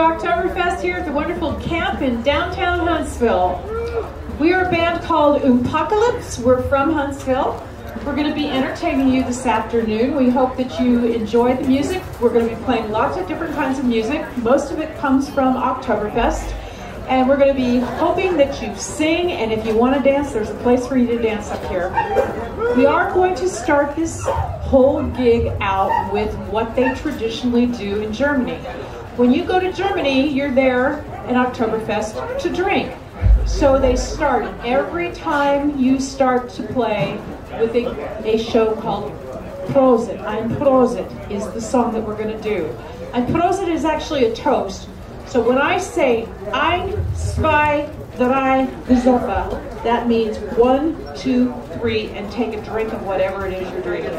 Octoberfest here at the wonderful camp in downtown Huntsville. We are a band called Oompahcalypse. We're from Huntsville. We're going to be entertaining you this afternoon. We hope that you enjoy the music. We're going to be playing lots of different kinds of music. Most of it comes from Octoberfest. And we're going to be hoping that you sing, and if you want to dance, there's a place for you to dance up here. We are going to start this whole gig out with what they traditionally do in Germany. When you go to Germany, you're there in Octoberfest to drink. So they start every time you start to play with a show called Prosit. Ein Prosit is the song that we're going to do. Ein Prosit is actually a toast. So when I say ein, zwei, drei, gesoffen, that means 1, 2, 3, and take a drink of whatever it is you're drinking.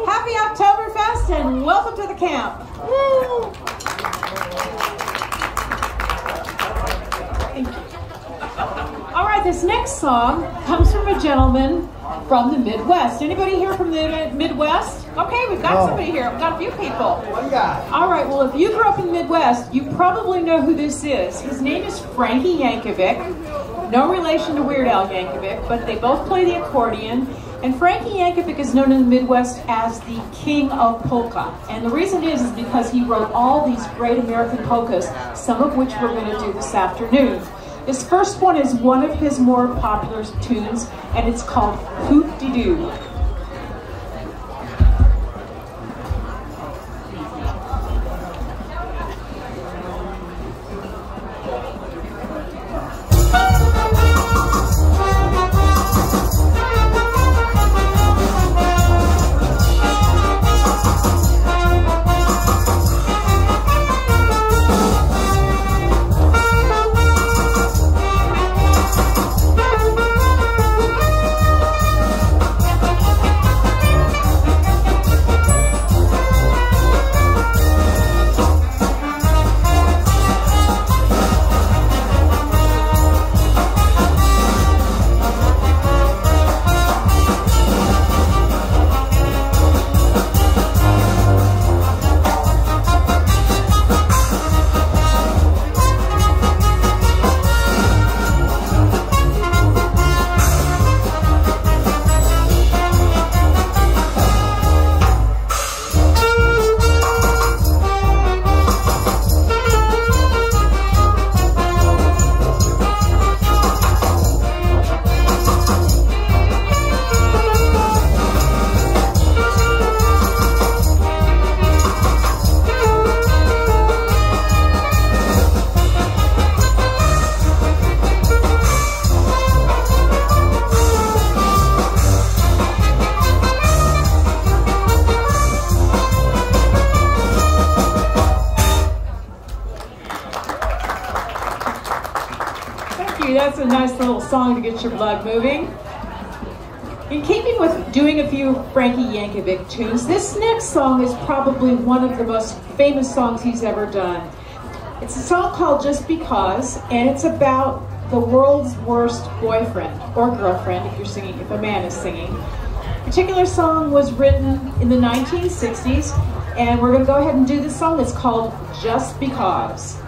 Happy Octoberfest and welcome to the camp. Woo! Thank you. All right, this next song comes from a gentleman from the Midwest. Anybody here from the Midwest? Okay, we've got somebody here. We've got a few people. One guy. All right, well, if you grew up in the Midwest, you probably know who this is. His name is Frankie Yankovic. No relation to Weird Al Yankovic, but they both play the accordion. And Frankie Yankovic is known in the Midwest as the king of polka. And the reason is because he wrote all these great American polkas, some of which we're going to do this afternoon. This first one is one of his more popular tunes, and it's called Hoop-de-Doo. That's a nice little song to get your blood moving. In keeping with doing a few Frankie Yankovic tunes, this next song is probably one of the most famous songs he's ever done. It's a song called Just Because, and it's about the world's worst boyfriend or girlfriend if you're singing, if a man is singing. The particular song was written in the 1960s, and we're going to go ahead and do this song. It's called Just Because.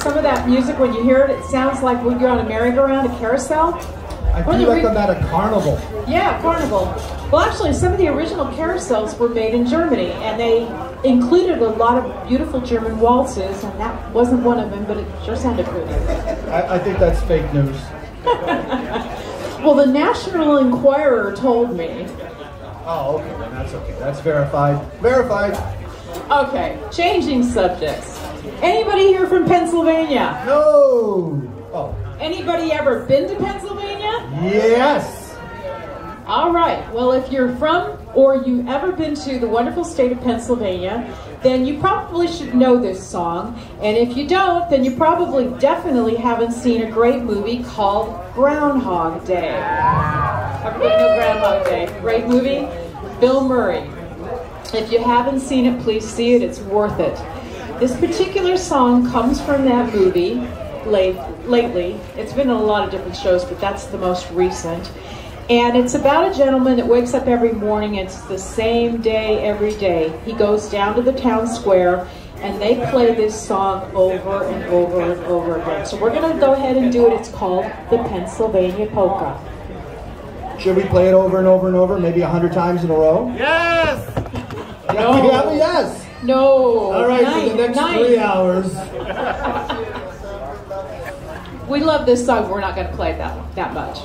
some of that music, when you hear it, it sounds like when you're on a merry-go-round, a carousel. I feel like I'm at a carnival. Yeah, carnival. Well, actually, some of the original carousels were made in Germany, and they included a lot of beautiful German waltzes, and that wasn't one of them, but it sure sounded pretty. I think that's fake news. Well, the National Enquirer told me. Oh, okay, then that's okay. That's verified. Verified. Okay, changing subjects. Anybody here from Pennsylvania? No. Oh. Anybody ever been to Pennsylvania? Yes. All right. Well, if you're from or you've ever been to the wonderful state of Pennsylvania, then you probably should know this song. And if you don't, then you probably definitely haven't seen a great movie called Groundhog Day. Everybody know Groundhog Day? Great movie. Bill Murray. If you haven't seen it, please see it. It's worth it. This particular song comes from that movie lately. It's been in a lot of different shows, but that's the most recent. And it's about a gentleman that wakes up every morning. It's the same day every day. He goes down to the town square, and they play this song over and over and over again. So we're going to go ahead and do it. It's called the Pennsylvania Polka. Should we play it over and over and over, maybe 100 times in a row? Yes! No. We have a yes. No. All right, for the next 3 hours. We love this song. We're not going to play it that much.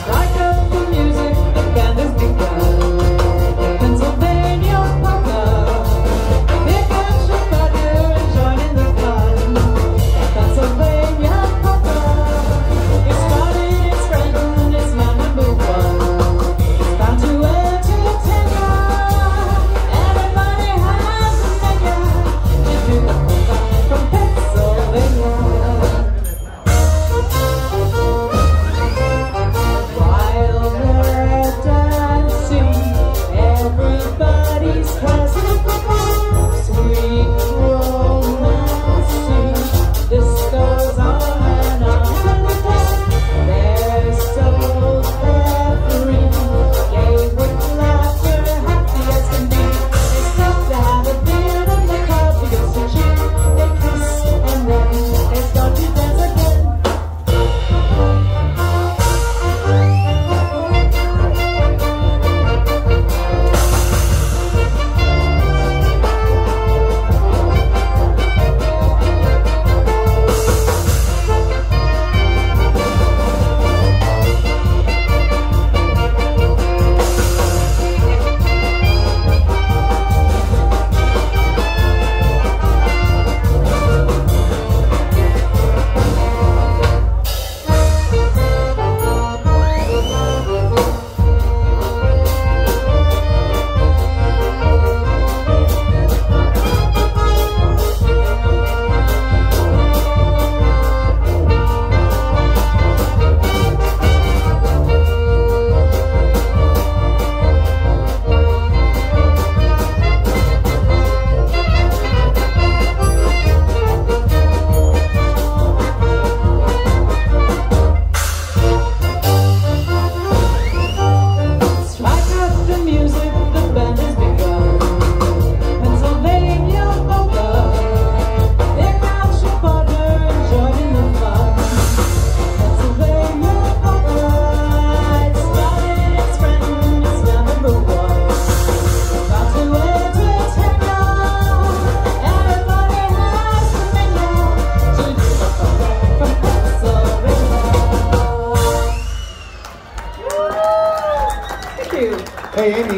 Strike up the music, the band has begun. Pennsylvania polka. Pick up your button.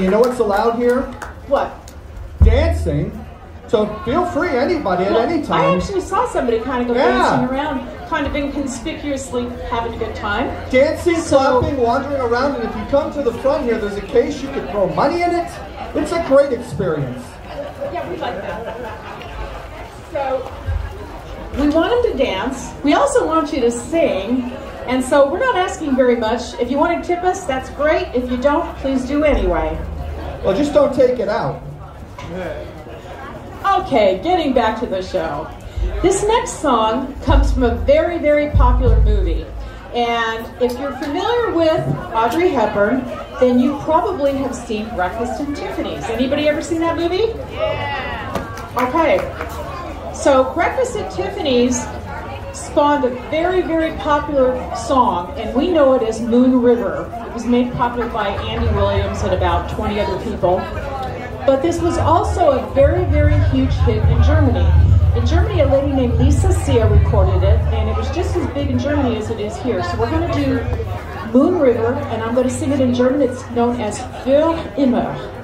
you know what's allowed here? What? Dancing. So feel free, anybody, at any time. I actually saw somebody kind of go dancing around, kind of inconspicuously having a good time. Dancing, clapping, wandering around, and if you come to the front here, there's a case you can throw money in it. It's a great experience. Yeah, we like that. So, we want them to dance. We also want you to sing. And so we're not asking very much. If you want to tip us, that's great. If you don't, please do anyway. Well, just don't take it out. Okay, getting back to the show. This next song comes from a very, very popular movie. And if you're familiar with Audrey Hepburn, then you probably have seen Breakfast at Tiffany's. Anybody ever seen that movie? Yeah. Okay. So Breakfast at Tiffany's spawned a very, very popular song, and we know it as Moon River. It was made popular by Andy Williams and about 20 other people. But this was also a very, very huge hit in Germany. In Germany, a lady named Lisa Sia recorded it, and it was just as big in Germany as it is here. So we're going to do Moon River, and I'm going to sing it in German. It's known as Für immer.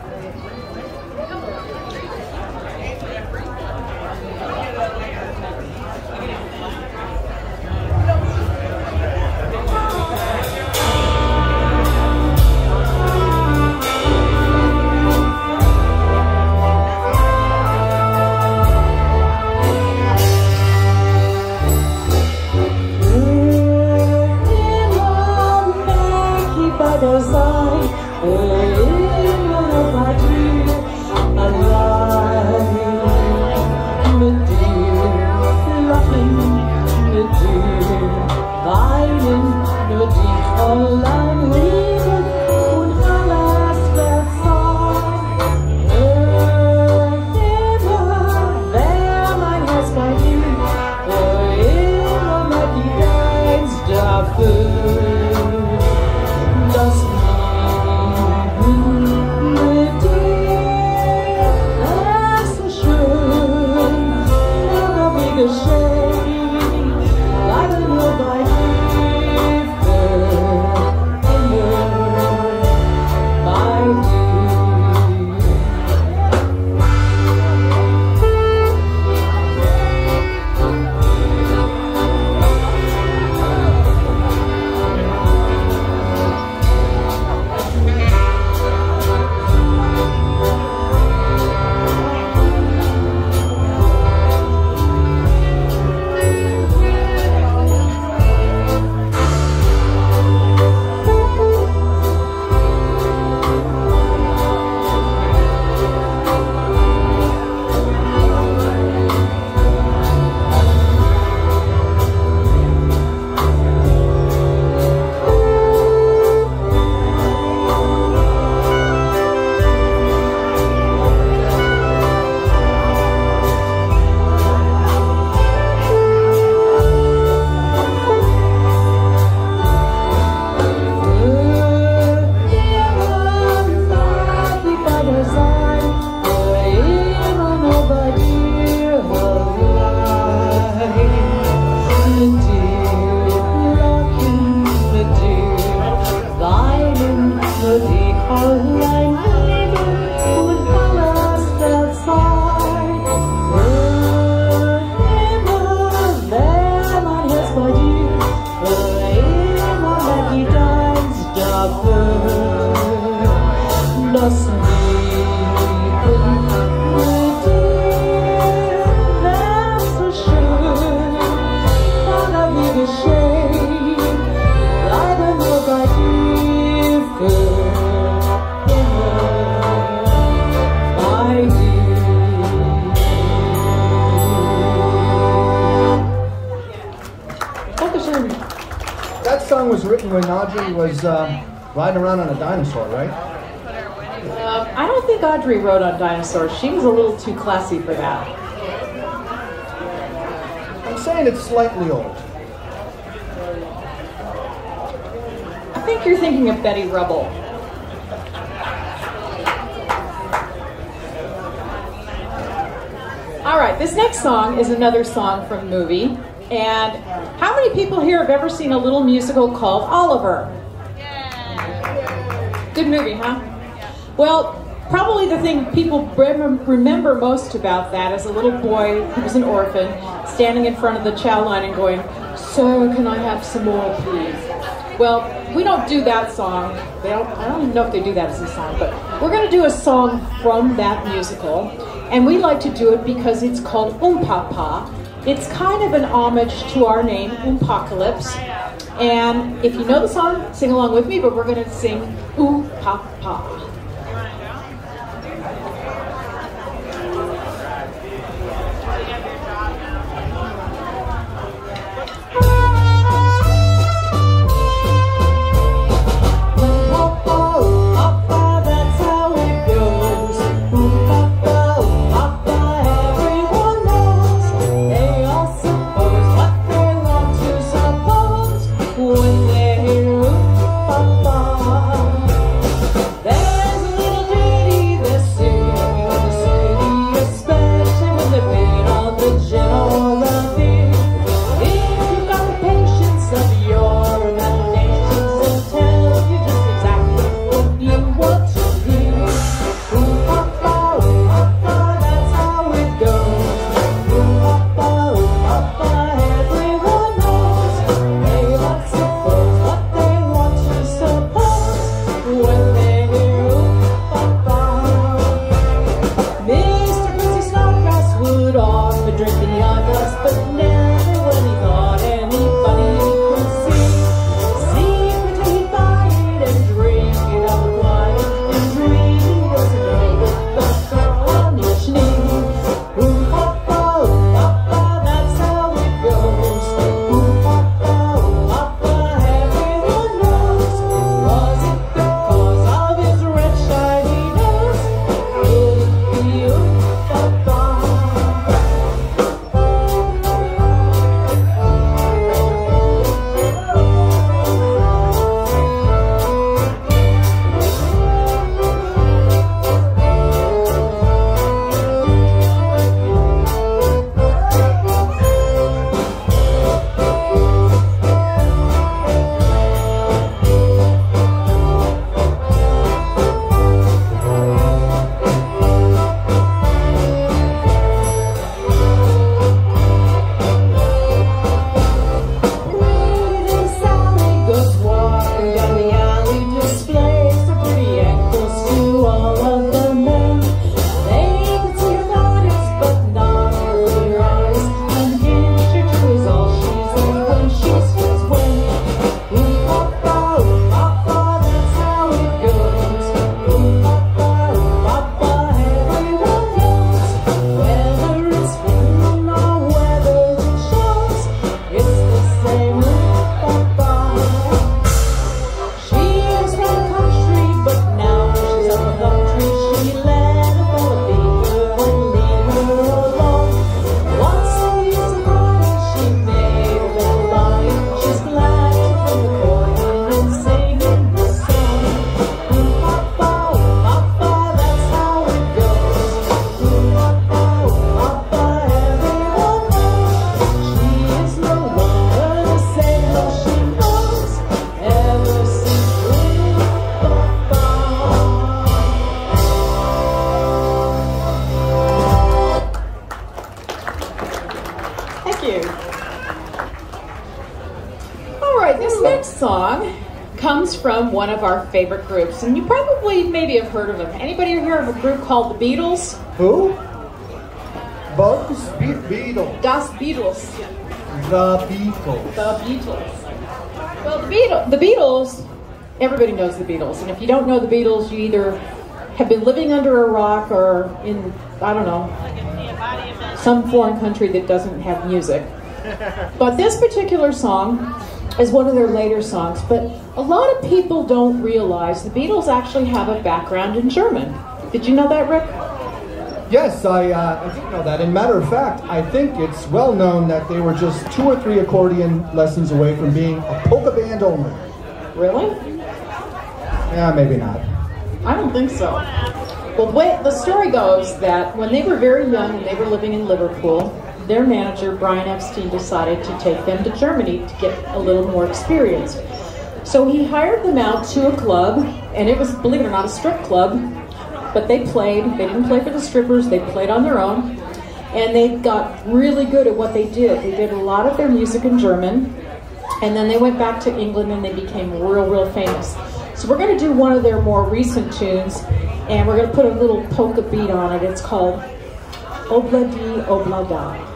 That song was written when Audrey was riding around on a dinosaur, right? I don't think Audrey rode on dinosaurs. She was a little too classy for that. I'm saying it's slightly old. I think you're thinking of Betty Rubble. All right, this next song is another song from a movie. And how many people here have ever seen a little musical called Oliver? Yeah. Good movie, huh? Well, Probably the thing people remember most about that is a little boy who was an orphan standing in front of the chow line and going, "Sir, can I have some more, please?" Well, we don't do that song. I don't even know if they do that as a song, but we're going to do a song from that musical, and we like to do it because it's called Oompahpa. It's kind of an homage to our name, Oompahcalypse. And if you know the song, sing along with me, but we're going to sing Oompahpa. From one of our favorite groups, and you probably maybe have heard of them. Anybody heard of a group called the Beatles? Who? Bugs? Beatles. Das Beatles. The Beatles. The Beatles. Well, the Beatles, everybody knows the Beatles, and if you don't know the Beatles, you either have been living under a rock or in, I don't know, some foreign country that doesn't have music. But this particular song is one of their later songs, but a lot of people don't realize the Beatles actually have a background in German. Did you know that, Rick? Yes, I did know that. And matter of fact, I think it's well known that they were just 2 or 3 accordion lessons away from being a polka band only. Really? Yeah, maybe not. I don't think so. Well, the story goes that when they were very young and they were living in Liverpool, their manager, Brian Epstein, decided to take them to Germany to get a little more experience. So he hired them out to a club, and it was, believe it or not, a strip club. but they played. They didn't play for the strippers. They played on their own. And they got really good at what they did. They did a lot of their music in German. And then they went back to England and they became real famous. So we're going to do one of their more recent tunes. And we're going to put a little polka beat on it. It's called Obladi Oblada.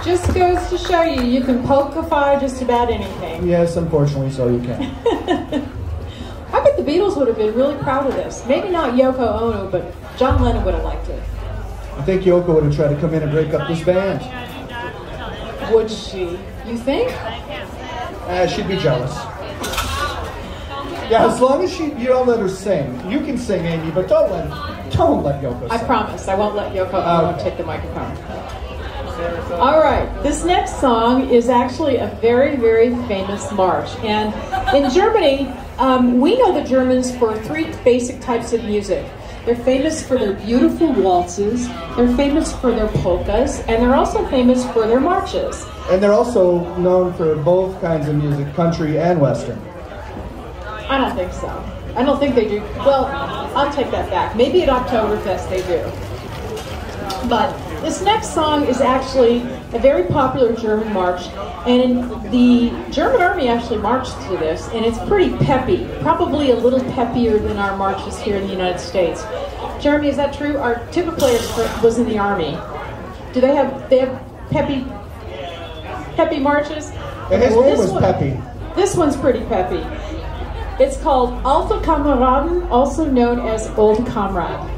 Just goes to show you, you can polka-fy just about anything. Yes, unfortunately, so you can. I bet the Beatles would have been really proud of this. Maybe not Yoko Ono, but John Lennon would have liked it. I think Yoko would have tried to come in and break up this band. Would she? You think? She'd be jealous. Yeah, as long as you don't let her sing. You can sing, Amy, but don't let Yoko sing. I promise, I won't let Yoko Ono take the microphone. All right, this next song is actually a very famous march. And in Germany, we know the Germans for three basic types of music. They're famous for their beautiful waltzes, they're famous for their polkas, and they're also famous for their marches. And they're also known for both kinds of music, country and western. I don't think so. I don't think they do. Well, I'll take that back. Maybe at Octoberfest they do. But this next song is actually a very popular German march, and the German army actually marched to this, and it's pretty peppy, probably a little peppier than our marches here in the United States. Jeremy, is that true? Our tuba player was in the army. Do they have peppy marches? And his name was Peppy. This one's pretty peppy. It's called Alte Kameraden, also known as Old Comrade.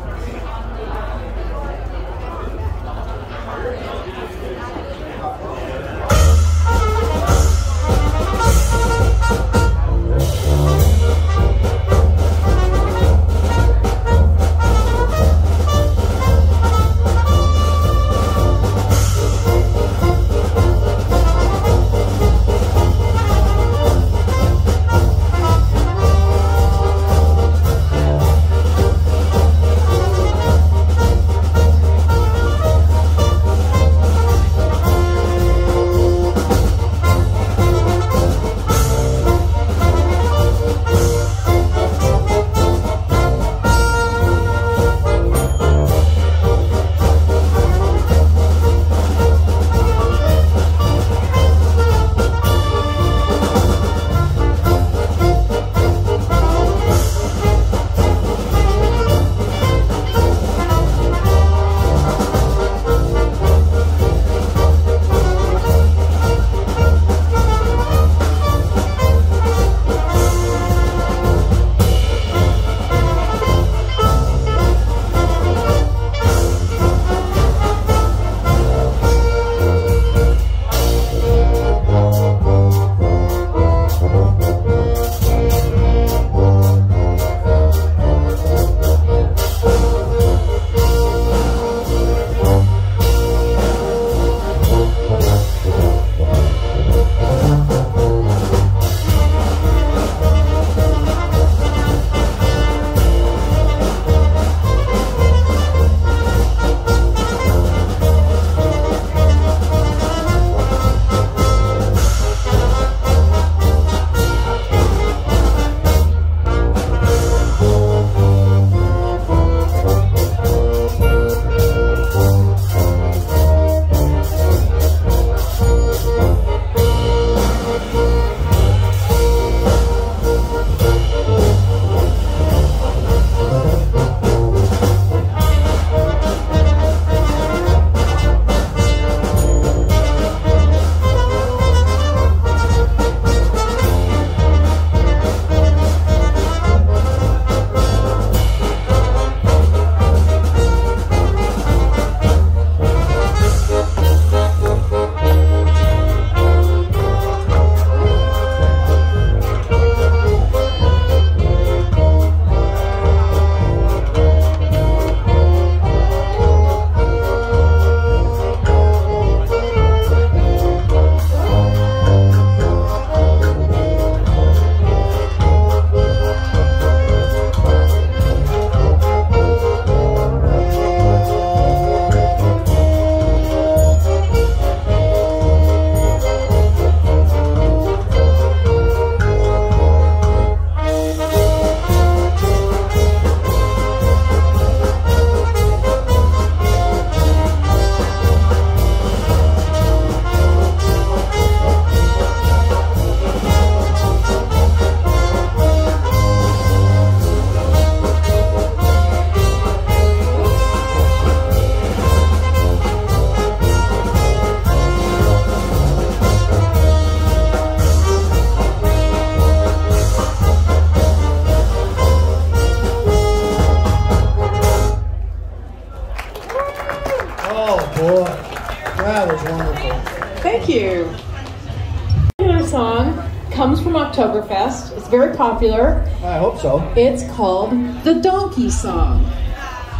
Octoberfest. It's very popular. I hope so. It's called the Donkey Song.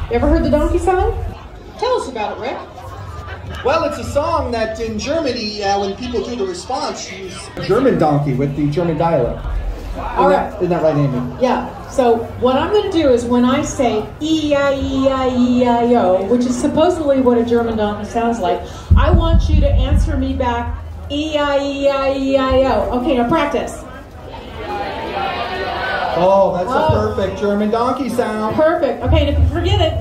You ever heard the Donkey Song? Tell us about it, Rick. Well, it's a song that in Germany, when people do the response, use German donkey with the German dialect. All right. Isn't that right, Amy? Yeah. So what I'm going to do is when I say E-I-E-I-E-I-O, which is supposedly what a German donkey sounds like, I want you to answer me back E-I-E-I-E-I-O. Okay, now practice. Oh, that's a perfect German donkey sound. Perfect. Okay, and if you forget it,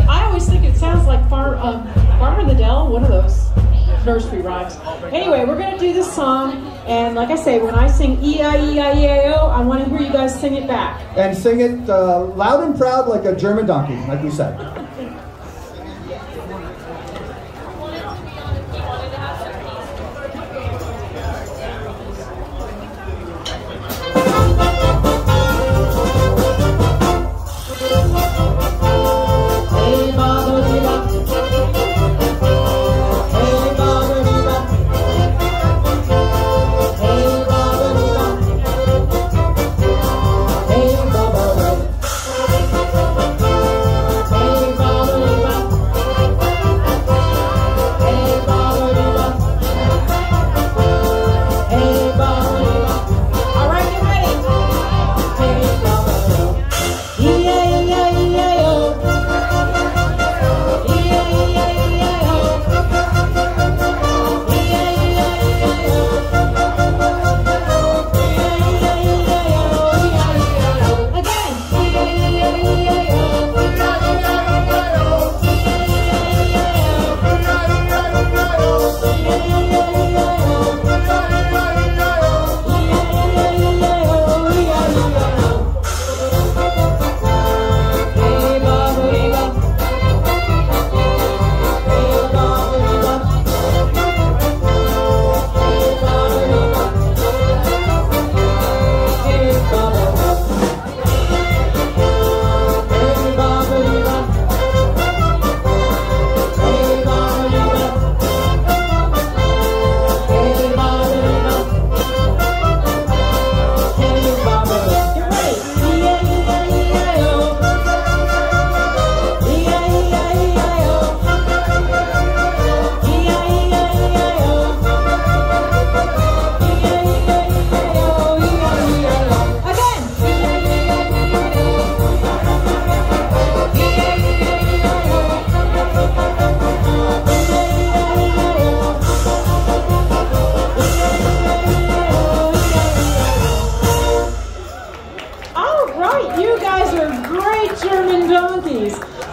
I always think it sounds like Farmer in the Dell, one of those nursery rhymes. Anyway, we're going to do this song, and like I say, when I sing E-I-E-I-E-I-O, I want to hear you guys sing it back. And sing it loud and proud like a German donkey, like we said.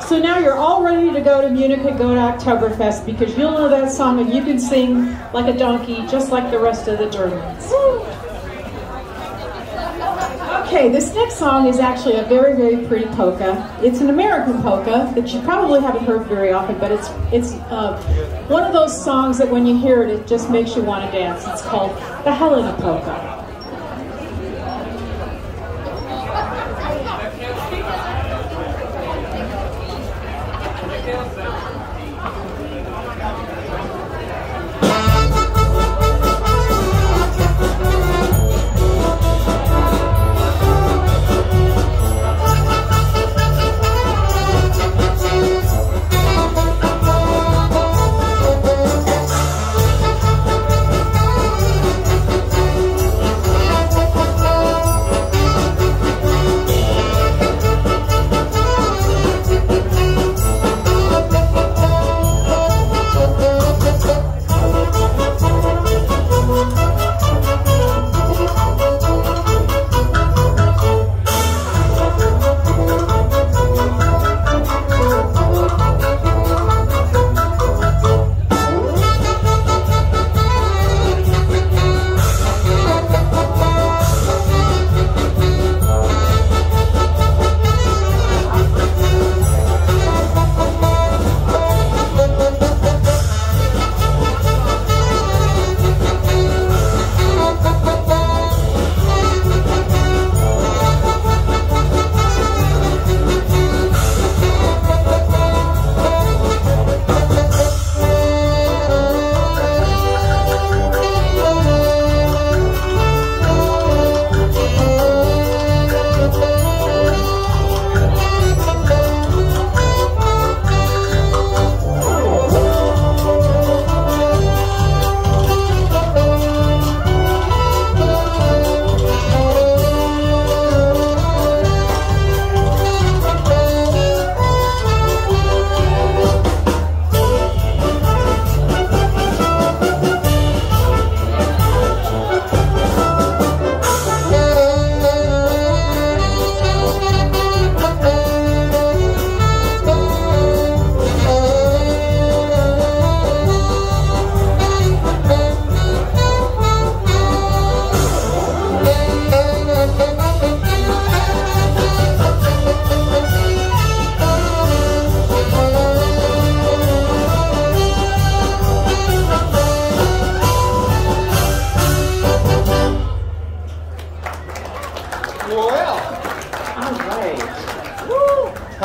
So now you're all ready to go to Munich and go to Octoberfest because you'll know that song and you can sing like a donkey just like the rest of the Germans. Okay, this next song is actually a very, very pretty polka. It's an American polka that you probably haven't heard very often, but it's one of those songs that when you hear it, it just makes you want to dance. It's called the Helena Polka.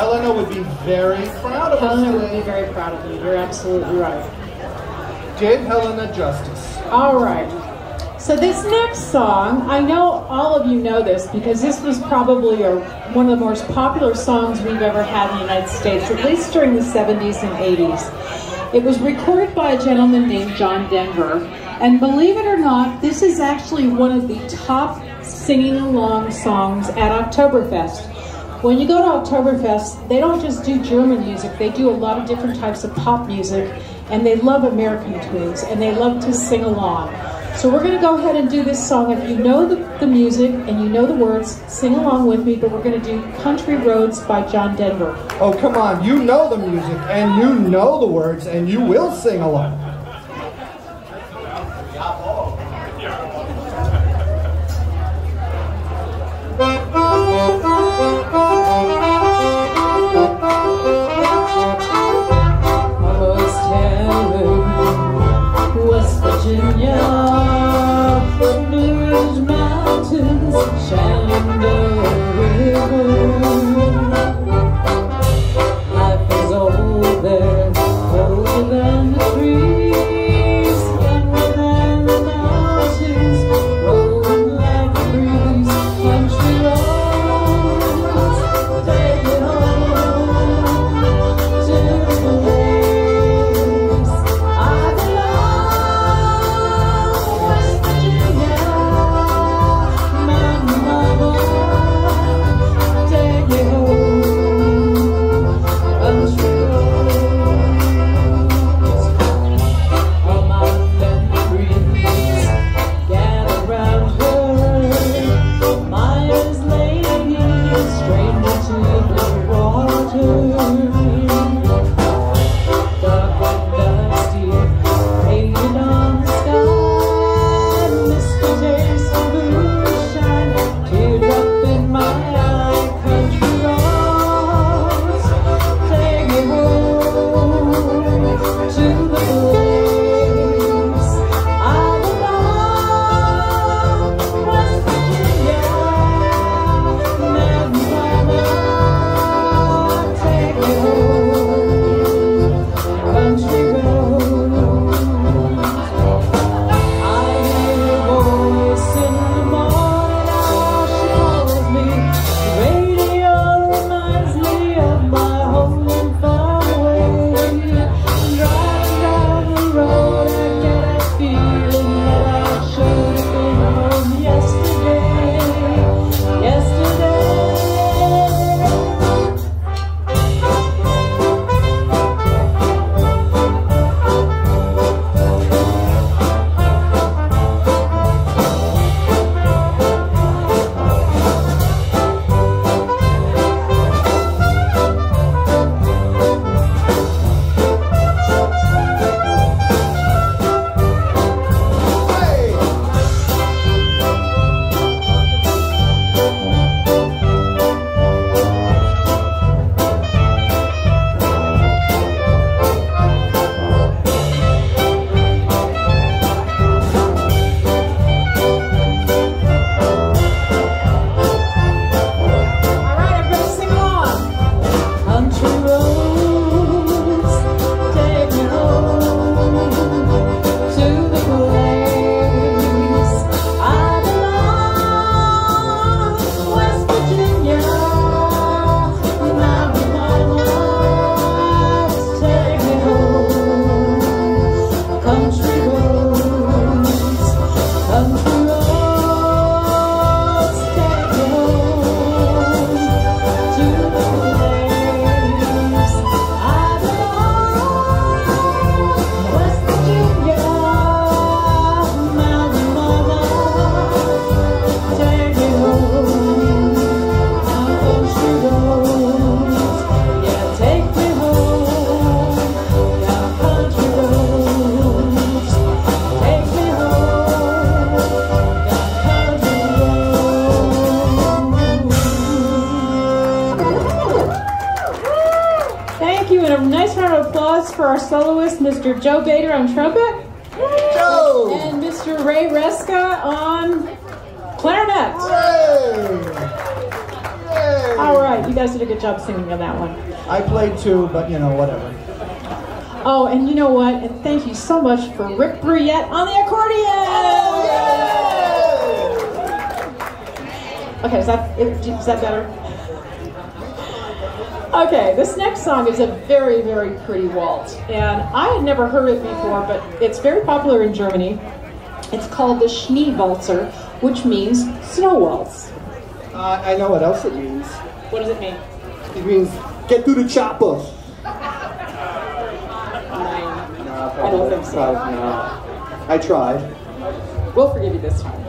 Helena would be very proud of Helena us would today. be very proud of you. You're absolutely right. Give Helena justice. All right. So this next song, I know all of you know this because this was probably one of the most popular songs we've ever had in the United States, at least during the 70s and 80s. It was recorded by a gentleman named John Denver, and believe it or not, this is actually one of the top singing along songs at Octobertfest. When you go to Octoberfest, they don't just do German music, they do a lot of different types of pop music, and they love American tunes, and they love to sing along. So we're going to go ahead and do this song. If you know the music and you know the words, sing along with me, but we're going to do Country Roads by John Denver. Oh, come on. You know the music, and you know the words, and you will sing along. Almost heaven, West Virginia. Blue Mountains, Shenandoah River. Life is old there, older than the trees, younger than the mountains, rolling like a breeze. Country roads, take me home to the place I belong. West Virginia. For our soloist, Mr. Joe Bader on trumpet, Joe! and Mr. Ray Reska on clarinet. Hooray! Yay! All right, you guys did a good job singing on that one. I played too, but you know, whatever. Oh, and you know what? And thank you so much for Rick Bruyette on the accordion! Oh, yeah! Okay, is that better? Okay, this next song is a very, very pretty waltz. And I had never heard it before, but it's very popular in Germany. It's called the Schneewalzer, which means snow waltz. I know what else it means. What does it mean? It means get to the chopper. I don't think so. No. I tried. We'll forgive you this time.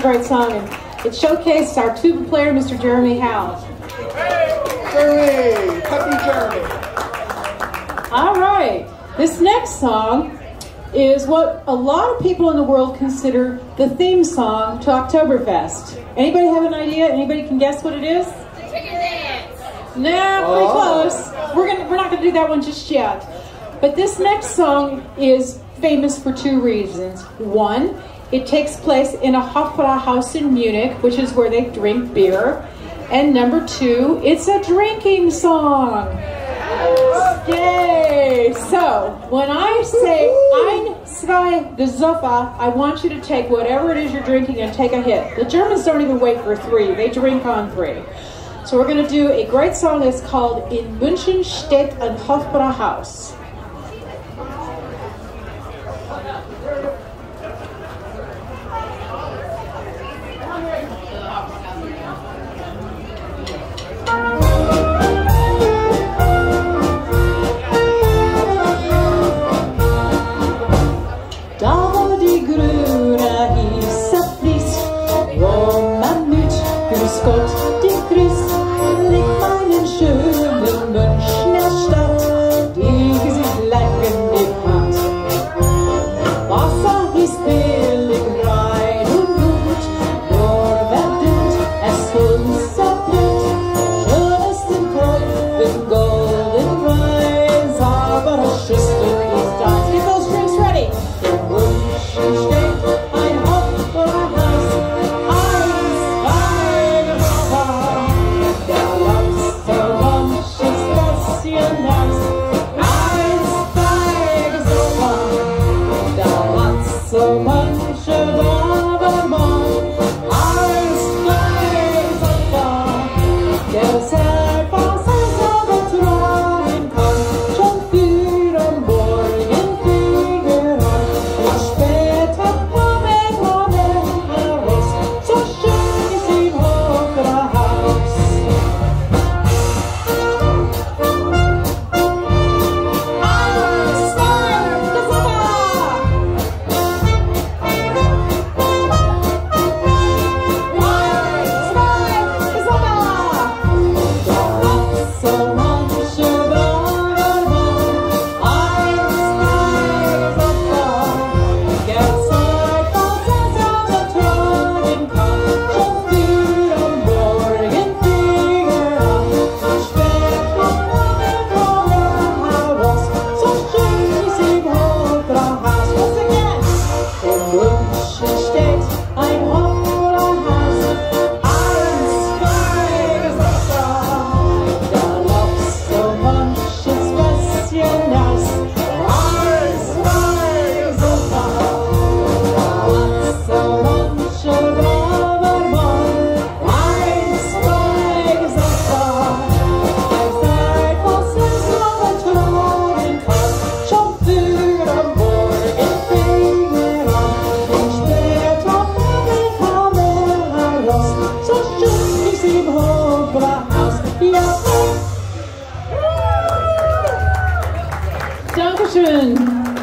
a great song, and it showcased our tuba player, Mr. Jeremy Howe. Jeremy! Happy Jeremy! All right, this next song is what a lot of people in the world consider the theme song to Octoberfest. Anybody have an idea? Anybody can guess what it is? Chicken dance. Nah, pretty close. We're not gonna do that one just yet. But this next song is famous for two reasons. One, it takes place in a Hofbräuhaus in Munich, which is where they drink beer. And number two, it's a drinking song. Yay! So, when I say ein, zwei, gesoffen, I want you to take whatever it is you're drinking and take a hit. The Germans don't even wait for 3. They drink on 3. So we're going to do a great song that's called In München steht ein Hofbräuhaus.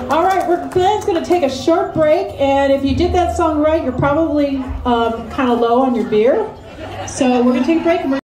All right, we're going to take a short break, and if you did that song right, you're probably kind of low on your beer. So we're going to take a break. And we're